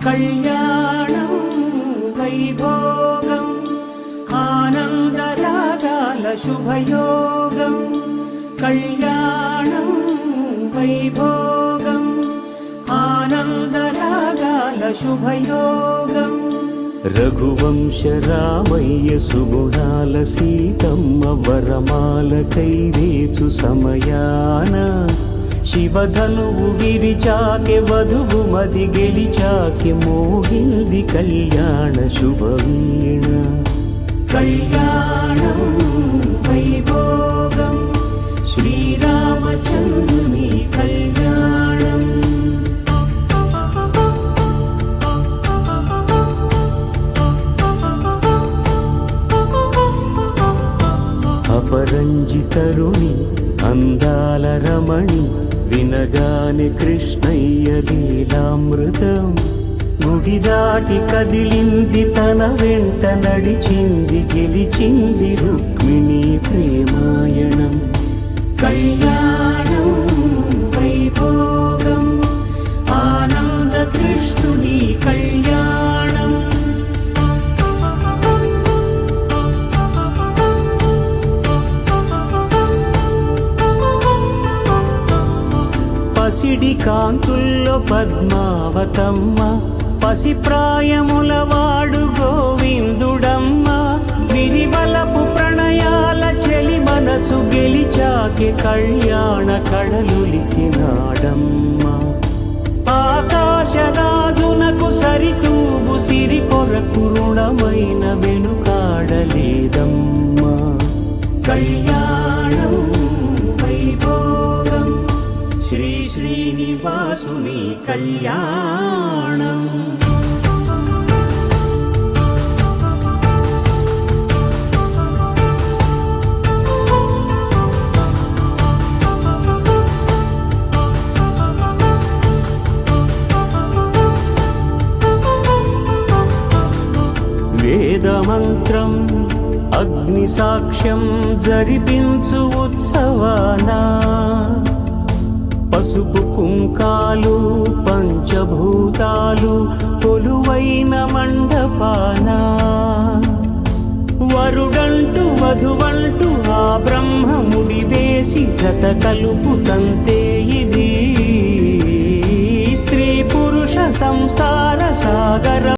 కళ్యాణం వైభోగం ఆనందరాగాల శుభయోగం. కళ్యాణం వైభోగం ఆనందరాగాల శుభయోగం. రఘువంశ రామయ్య సుగుణాల సీతమ్మ వరమాల కైవేచు సమయాన శివధనువు విరిచాకె వధువు మది గెలిచాకె మోగింది కళ్యాణ శుభవీణ. కళ్యాణం వైభోగం శ్రీరామచంద్రుని కళ్యాణం. అపరంజితరుణి అందాల రమణి వినగానే కృష్ణయ్య లీలామృతం. గుడి దాటి కదిలింది తన వెంట నడిచింది గెలిచింది రుక్మిణి ప్రేమాయణం. కళ్యాణం వైభోగం ఆనంద కృష్ణుని కళ్యాణం. పసిడి కాంతుల్లో పద్మావతమ్మ పసిప్రాయముల వాడు గోవిందుడమ్మ. విరివలపు ప్రణయాల చెలి మనసు గెలిచాకె కళ్యాణ కళలులికినాడమ్మ. ఆకాశరాజునకు సరితూగు సిరి కొరకు రుణమైన వెనుకాడలేదమ్మా. కళ్యాణం వైభోగం శ్రీ శ్రీనివాసుని కళ్యాణం. వేదమంత్రం అగ్ని సాక్ష్యం జరిపించు ఉత్సవానా. పసుపు కుంకాలు పంచభూతాలు కొలువైన మండపాన. వరుడంటూ వధువంటూ ఆ బ్రహ్మముడి వేసి జత కలుపుతంతే ఇది. స్త్రీ పురుష సంసార